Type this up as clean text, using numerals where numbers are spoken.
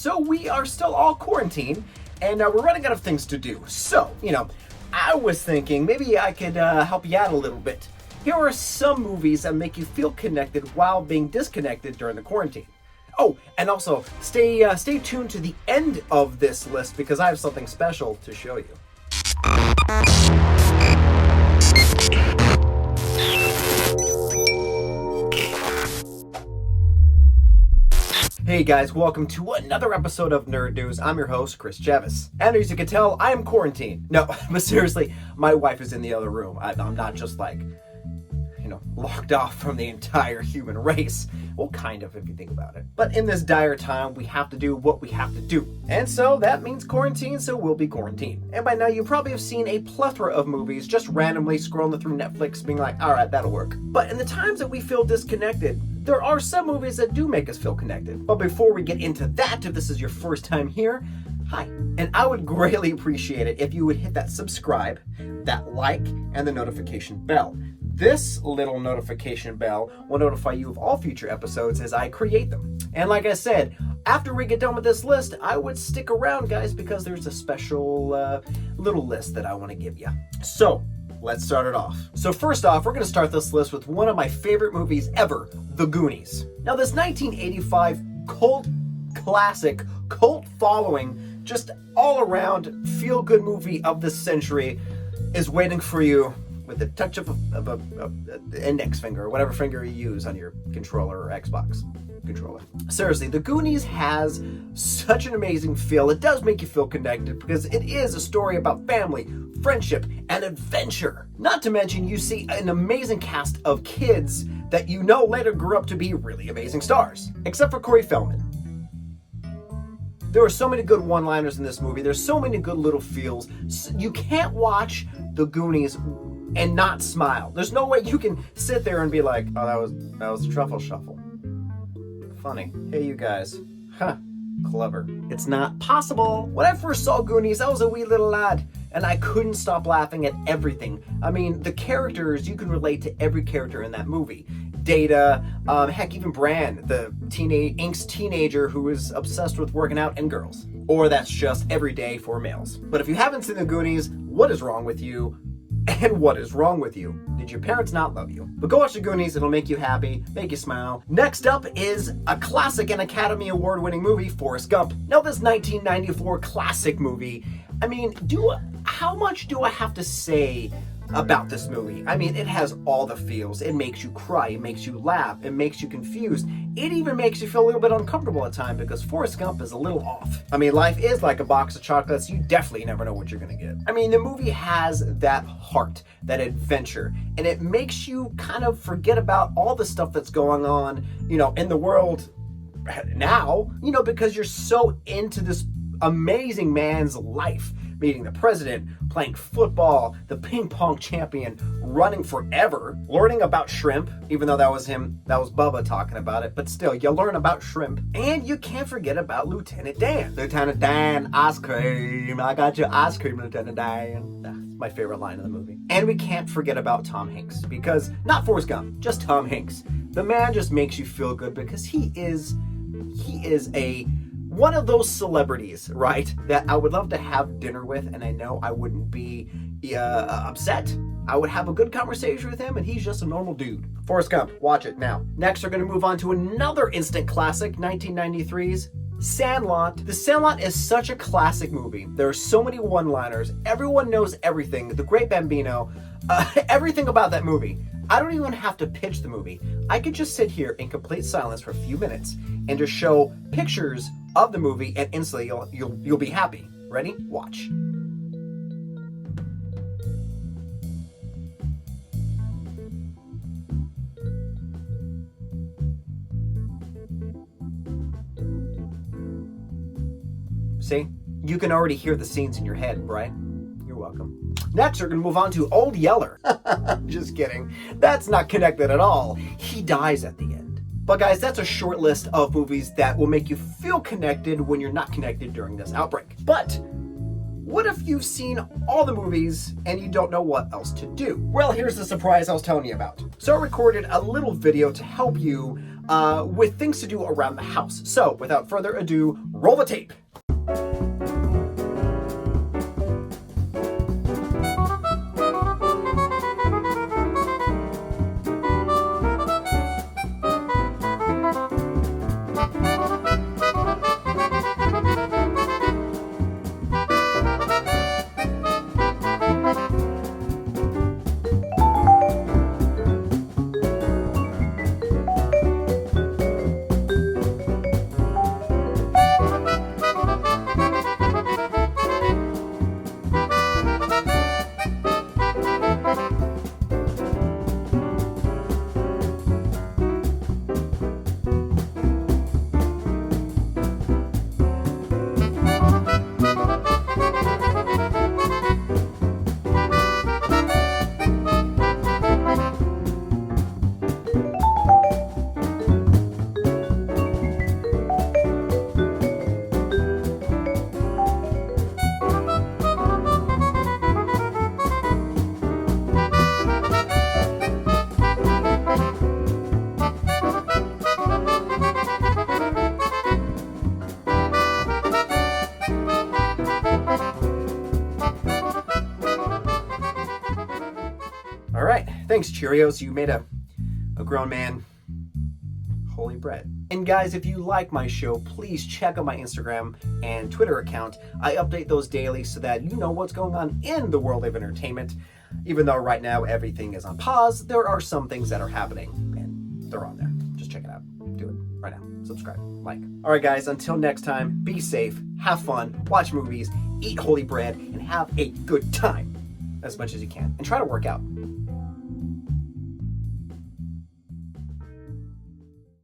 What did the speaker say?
So we are still all quarantined, and we're running out of things to do. So, I was thinking maybe I could help you out a little bit. Here are some movies that make you feel connected while being disconnected during the quarantine. Oh, and also, stay tuned to the end of this list because I have something special to show you. Hey guys, welcome to another episode of Nerd News. I'm your host, Chris Jevis. And as you can tell, I am quarantined. No, but seriously, my wife is in the other room. I'm not just locked off from the entire human race. Well, kind of, if you think about it. But in this dire time, we have to do what we have to do. And so that means quarantine, so we'll be quarantined. And by now, you probably have seen a plethora of movies just randomly scrolling through Netflix being like, all right, that'll work. But in the times that we feel disconnected, there are some movies that do make us feel connected. But before we get into that, if this is your first time here, hi. And I would greatly appreciate it if you would hit that subscribe, that like, and the notification bell. This little notification bell will notify you of all future episodes as I create them. And like I said, after we get done with this list, I would stick around, guys, because there's a special little list that I want to give you. So, let's start it off. So first off, we're going to start this list with one of my favorite movies ever, The Goonies. Now, this 1985 cult classic, cult following, just all around feel-good movie of the century is waiting for you with a touch of an index finger, or whatever finger you use on your controller or Xbox controller. Seriously, The Goonies has such an amazing feel. It does make you feel connected because it is a story about family, friendship, and adventure. Not to mention, you see an amazing cast of kids that you know later grew up to be really amazing stars. Except for Corey Feldman. There are so many good one-liners in this movie. There's so many good little feels. You can't watch The Goonies and not smile. There's no way you can sit there and be like, oh, that was Truffle Shuffle. Funny. Hey, you guys. Huh. Clever. It's not possible. When I first saw Goonies, I was a wee little lad, and I couldn't stop laughing at everything. I mean, the characters, you can relate to every character in that movie. Data, heck, even Bran, the angst teenager who is obsessed with working out and girls. Or that's just every day for males. But if you haven't seen The Goonies, what is wrong with you? And what is wrong with you? Did your parents not love you? But go watch The Goonies, it'll make you happy, make you smile. Next up is a classic and Academy Award winning movie, Forrest Gump. Now this 1994 classic movie, I mean, how much do I have to say about this movie? I mean, it has all the feels. It makes you cry, it makes you laugh, it makes you confused. It even makes you feel a little bit uncomfortable at times because Forrest Gump is a little off. I mean, life is like a box of chocolates. You definitely never know what you're gonna get. I mean, the movie has that heart, that adventure, and it makes you kind of forget about all the stuff that's going on, in the world now, because you're so into this amazing man's life. Meeting the president, playing football, the ping pong champion, running forever, learning about shrimp, even though that was Bubba talking about it, but still, you learn about shrimp. And you can't forget about Lieutenant Dan. Lieutenant Dan, ice cream, I got your ice cream, Lieutenant Dan. That's my favorite line in the movie. And we can't forget about Tom Hanks, because, not Forrest Gump, just Tom Hanks. The man just makes you feel good because he is one of those celebrities, right, that I would love to have dinner with, and I know I wouldn't be upset. I would have a good conversation with him, and he's just a normal dude. Forrest Gump, watch it now. Next, we're going to move on to another instant classic, 1993's Sandlot. The Sandlot is such a classic movie. There are so many one-liners. Everyone knows everything. The Great Bambino, everything about that movie. I don't even have to pitch the movie. I could just sit here in complete silence for a few minutes and just show pictures of the movie, and instantly you'll be happy. Ready? Watch. See? You can already hear the scenes in your head, right? You're welcome. Next, we're going to move on to Old Yeller. Just kidding. That's not connected at all. He dies at the end. But guys, that's a short list of movies that will make you feel connected when you're not connected during this outbreak. But what if you've seen all the movies and you don't know what else to do? Well, here's the surprise I was telling you about. So I recorded a little video to help you with things to do around the house. So, without further ado, roll the tape. All right, thanks Cheerios. You made a grown man holy bread. And guys, if you like my show, please check out my Instagram and Twitter account. I update those daily so that you know what's going on in the world of entertainment. Even though right now everything is on pause, there are some things that are happening and they're on there. Just check it out. Do it right now. Subscribe, like. All right guys, until next time, be safe, have fun, watch movies, eat holy bread, and have a good time as much as you can. And try to work out.